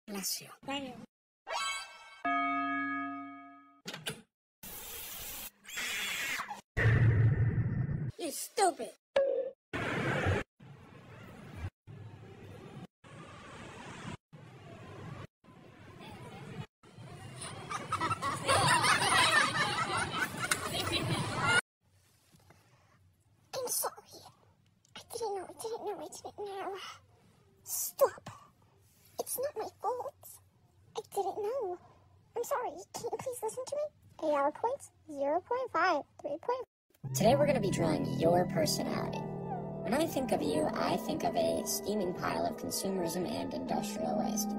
Bless you. You stupid. I'm sorry. I didn't know. Stop. It's not my fault. I didn't know. I'm sorry. Can you please listen to me? 8 hour points, 0.5, 3.5. Today we're going to be drawing your personality. When I think of you, I think of a steaming pile of consumerism and industrial waste.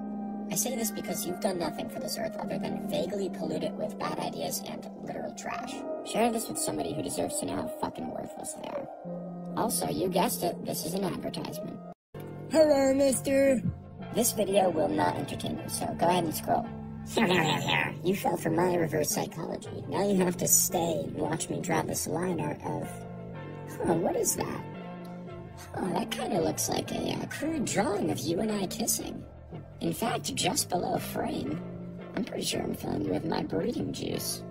I say this because you've done nothing for this earth other than vaguely pollute it with bad ideas and literal trash. Share this with somebody who deserves to know how fucking worthless they are. Also, you guessed it, this is an advertisement. Hello, mister. This video will not entertain you, so go ahead and scroll. Here. You fell for my reverse psychology. Now you have to stay and watch me draw this line art of... what is that? That kind of looks like a crude drawing of you and I kissing. In fact, just below frame. I'm pretty sure I'm filling you with my breeding juice.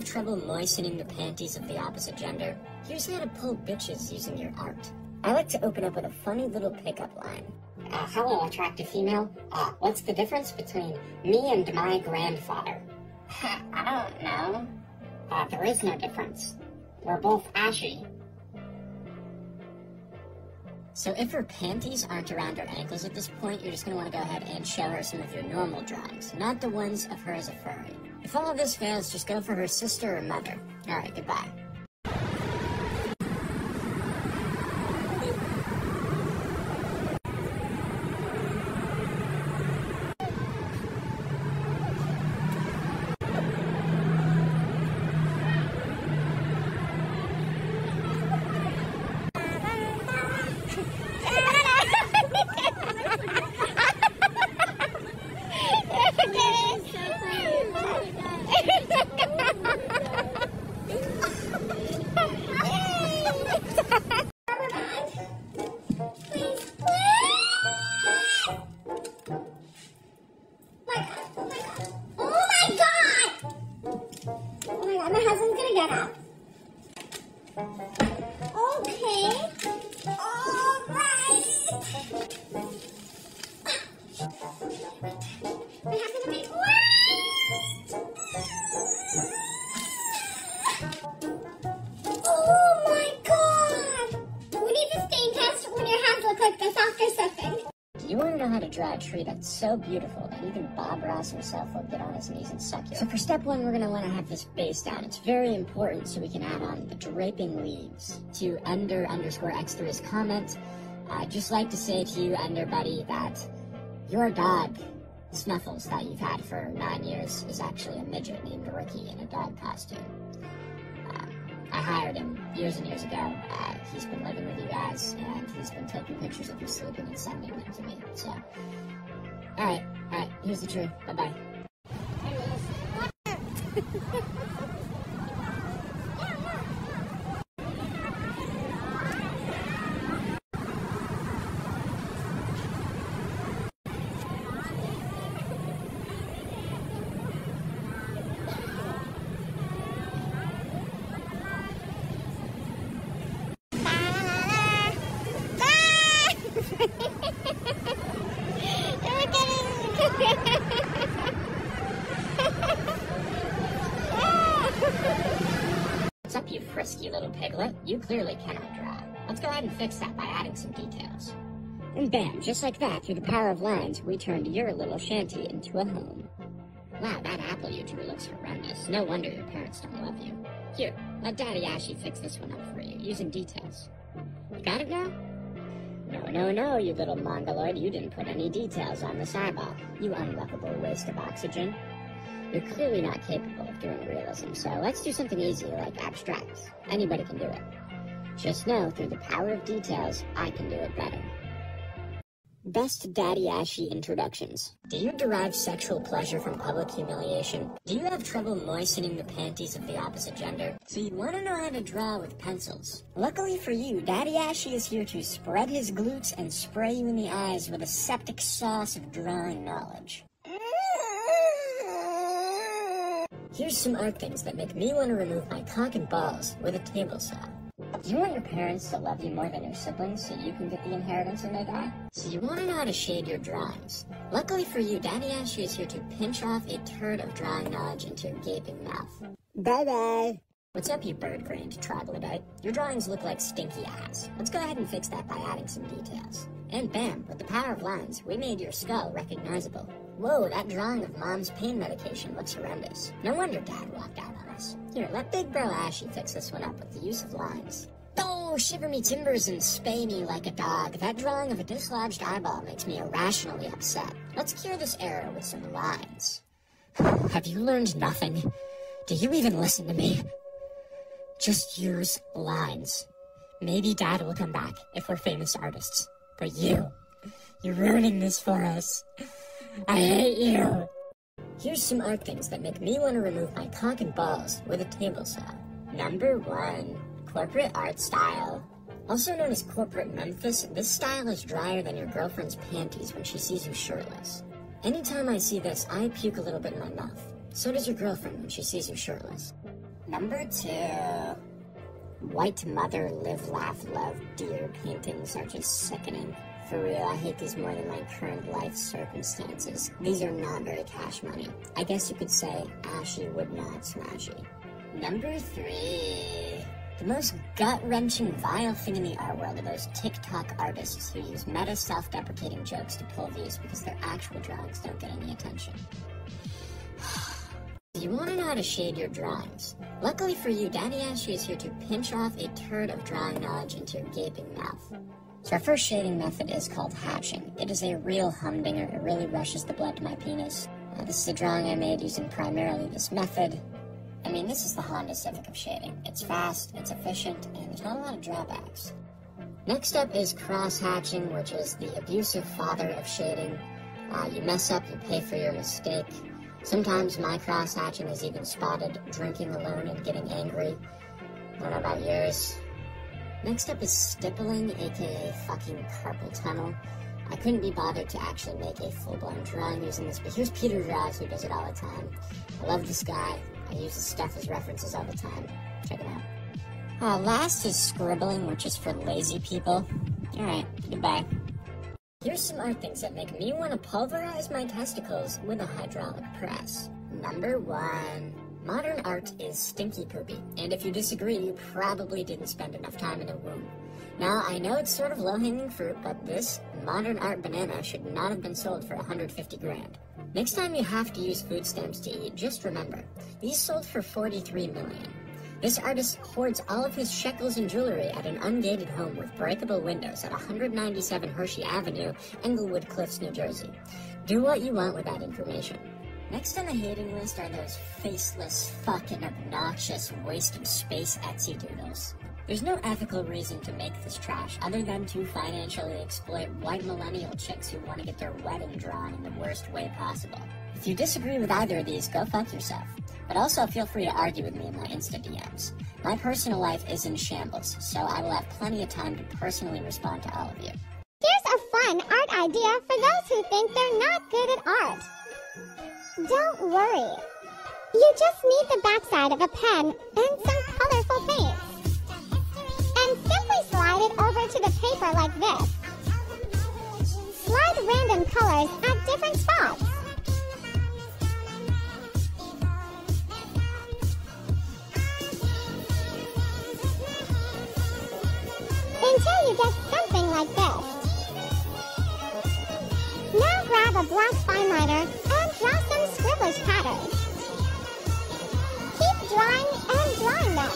Trouble moistening the panties of the opposite gender? Here's how to pull bitches using your art. I like to open up with a funny little pickup line. Hello, attractive female. What's the difference between me and my grandfather? I don't know. There is no difference. We're both ashy. So if her panties aren't around her ankles at this point, you're just going to want to go ahead and show her some of your normal drawings, not the ones of her as a furry. If all of this fails, just go for her sister or mother. Alright, goodbye. You want to know how to draw a tree that's so beautiful that even Bob Ross himself will get on his knees and suck you. So for step one, we're going to want to have this base down. It's very important so we can add on the draping leaves. To Ender_X3's comment, I'd just like to say to you, Ender buddy, that your dog, Snuffles, that you've had for 9 years, is actually a midget named Ricky in a dog costume. I hired him years and years ago. He's been living with you guys, and he's been taking pictures of you sleeping and sending them to me, so. Alright, here's the tree. Bye-bye. Look at it. up, you frisky little piglet? You clearly cannot draw. Let's go ahead and fix that by adding some details. And bam, just like that, through the power of lines, we turned your little shanty into a home. Wow, that apple you drew looks horrendous. No wonder your parents don't love you. Here, let Daddy Ashy fix this one up for you, using details. You got it now? No, you little mongoloid, you didn't put any details on this eyeball, you unlovable waste of oxygen. You're clearly not capable of doing realism, so let's do something easy like abstracts. Anybody can do it. Just know, through the power of details, I can do it better. Best Daddy Ashy introductions. Do you derive sexual pleasure from public humiliation? Do you have trouble moistening the panties of the opposite gender? So you want to know how to draw with pencils? Luckily for you, Daddy Ashy is here to spread his glutes and spray you in the eyes with a septic sauce of drawing knowledge. Here's some art things that make me want to remove my cock and balls with a table saw. Do you want your parents to love you more than your siblings so you can get the inheritance when they die? So you want to know how to shade your drawings. Luckily for you, Daddy Ashy is here to pinch off a turd of drawing knowledge into your gaping mouth. Bye-bye. What's up, you bird-brained troglodyte? Your drawings look like stinky ass. Let's go ahead and fix that by adding some details. And bam, with the power of lines, we made your skull recognizable. Whoa, that drawing of Mom's pain medication looks horrendous. No wonder Dad walked out on us. Here, let Big Bro Ashy fix this one up with the use of lines. Oh, shiver me timbers and spay me like a dog. That drawing of a dislodged eyeball makes me irrationally upset. Let's cure this error with some lines. Have you learned nothing? Do you even listen to me? Just use lines. Maybe Dad will come back if we're famous artists. But you're ruining this for us. I hate you. Here's some art things that make me want to remove my cock and balls with a table saw. Number 1, corporate art style. Also known as corporate Memphis, this style is drier than your girlfriend's panties when she sees you shirtless. Anytime I see this, I puke a little bit in my mouth. So does your girlfriend when she sees you shirtless. Number 2. White mother, live, laugh, love, dear paintings are just sickening. For real, I hate these more than my current life circumstances. These are not very cash money. I guess you could say ashy would not smashy. Number 3. The most gut-wrenching, vile thing in the art world are those TikTok artists who use meta self-deprecating jokes to pull views because their actual drawings don't get any attention. You want to know how to shade your drawings. Luckily for you, Daddy Ashy is here to pinch off a turd of drawing knowledge into your gaping mouth. So our first shading method is called hatching. It is a real humdinger. It really rushes the blood to my penis. This is a drawing I made using primarily this method. I mean, this is the Honda Civic of shading. It's fast, it's efficient, and there's not a lot of drawbacks. Next up is cross-hatching, which is the abusive father of shading. You mess up, you pay for your mistake. Sometimes my cross-hatching is even spotted drinking alone and getting angry. I don't know about yours. Next up is stippling, aka fucking carpal tunnel. I couldn't be bothered to actually make a full-blown drawing using this, but here's Peter Draws, who does it all the time. I love this guy. I use his stuff as references all the time. Check it out. Last is scribbling, which is for lazy people. Alright, goodbye. Here's some art things that make me want to pulverize my testicles with a hydraulic press. Number 1. Modern art is stinky poopy, and if you disagree, you probably didn't spend enough time in the womb. Now, I know it's sort of low-hanging fruit, but this modern art banana should not have been sold for 150 grand. Next time you have to use food stamps to eat, just remember, these sold for 43 million. This artist hoards all of his shekels and jewelry at an ungated home with breakable windows at 197 Hershey Avenue, Englewood Cliffs, New Jersey. Do what you want with that information. Next on the hating list are those faceless, fucking obnoxious, waste of space Etsy doodles. There's no ethical reason to make this trash other than to financially exploit white millennial chicks who want to get their wedding drawn in the worst way possible. If you disagree with either of these, go fuck yourself. But also feel free to argue with me in my Insta DMs. My personal life is in shambles, so I will have plenty of time to personally respond to all of you. Here's a fun art idea for those who think they're not good at art. Don't worry. You just need the backside of a pen and some colorful paint. And simply slide it over to the paper like this. Slide random colors at different spots. like this. Now grab a black fineliner and draw some scribblish patterns. Keep drawing and drawing them.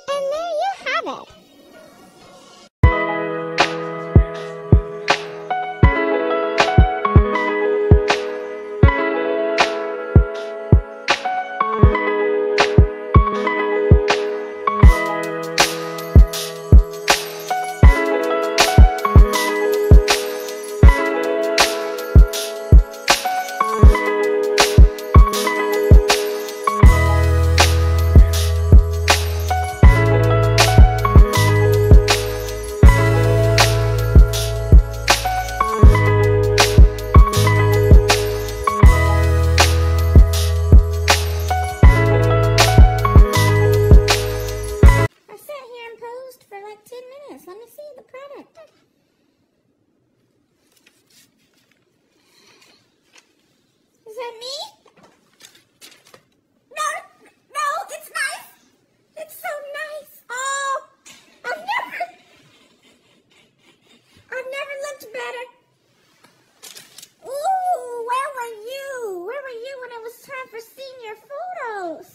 And there you have it. Let me see the product. Is that me? No, it's nice. It's so nice. Oh, I've never looked better. Ooh, where were you? Where were you when it was time for senior photos?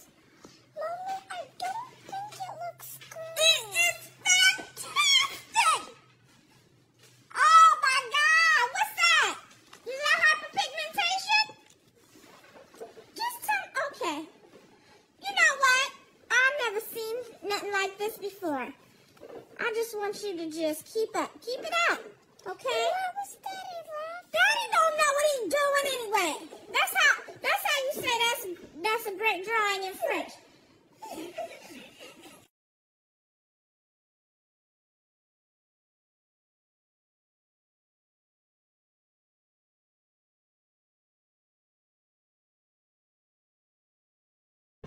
Mommy, I don't think it looks good. It's fantastic! Oh my God, what's that? Is that hyperpigmentation? Okay. You know what? I've never seen nothing like this before. I just want you to just keep it up, okay? What was Daddy laughing? Daddy don't know what he's doing anyway. That's how you say that's a great drawing in French.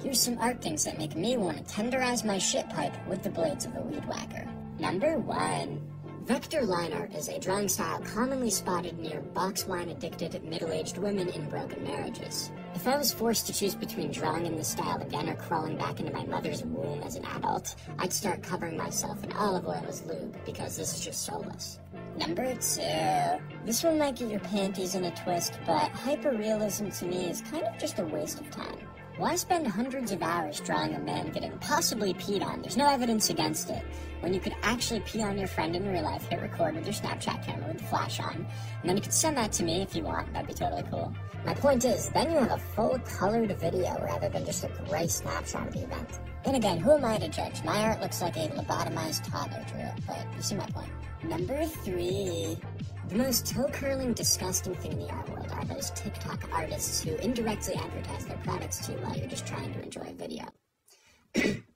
Here's some art things that make me want to tenderize my shit pipe with the blades of a weed whacker. Number 1. Vector line art is a drawing style commonly spotted near box wine addicted middle-aged women in broken marriages. If I was forced to choose between drawing in this style again or crawling back into my mother's womb as an adult, I'd start covering myself in olive oil as lube, because this is just soulless. Number 2. This one might get your panties in a twist, but hyperrealism to me is kind of just a waste of time. Why spend hundreds of hours drawing a man getting possibly peed on? There's no evidence against it. When you could actually pee on your friend in real life, hit record with your Snapchat camera with the flash on, and then you could send that to me if you want. That'd be totally cool. My point is, then you have a full colored video rather than just a gray snapshot of the event. Then again, who am I to judge? My art looks like a lobotomized toddler drew it, but you see my point. Number 3. The most toe-curling, disgusting thing in the art world are those TikTok artists who indirectly advertise their products to you while you're just trying to enjoy a video.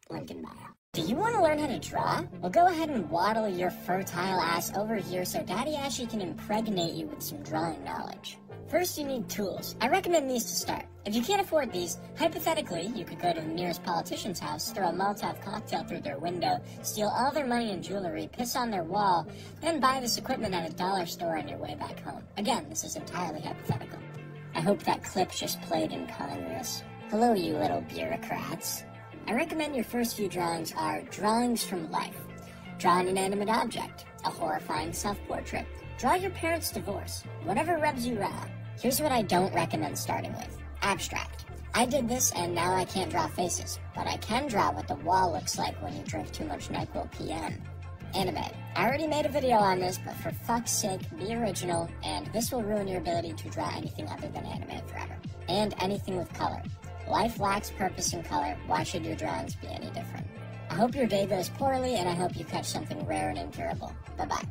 Link in bio. Do you want to learn how to draw? Well, go ahead and waddle your fertile ass over here so Daddy Ashy can impregnate you with some drawing knowledge. First, you need tools. I recommend these to start. If you can't afford these, hypothetically, you could go to the nearest politician's house, throw a Molotov cocktail through their window, steal all their money and jewelry, piss on their wall, then buy this equipment at a dollar store on your way back home. Again, this is entirely hypothetical. I hope that clip just played in Congress. Hello, you little bureaucrats. I recommend your first few drawings are drawings from life. Draw an inanimate object, a horrifying self-portrait. Draw your parents' divorce, whatever rubs you raw. Here's what I don't recommend starting with. Abstract. I did this and now I can't draw faces, but I can draw what the wall looks like when you drink too much NyQuil PM. Anime. I already made a video on this, but for fuck's sake, be original, and this will ruin your ability to draw anything other than anime forever. And anything with color. Life lacks purpose and color. Why should your drawings be any different? I hope your day goes poorly, and I hope you catch something rare and incurable. Bye-bye.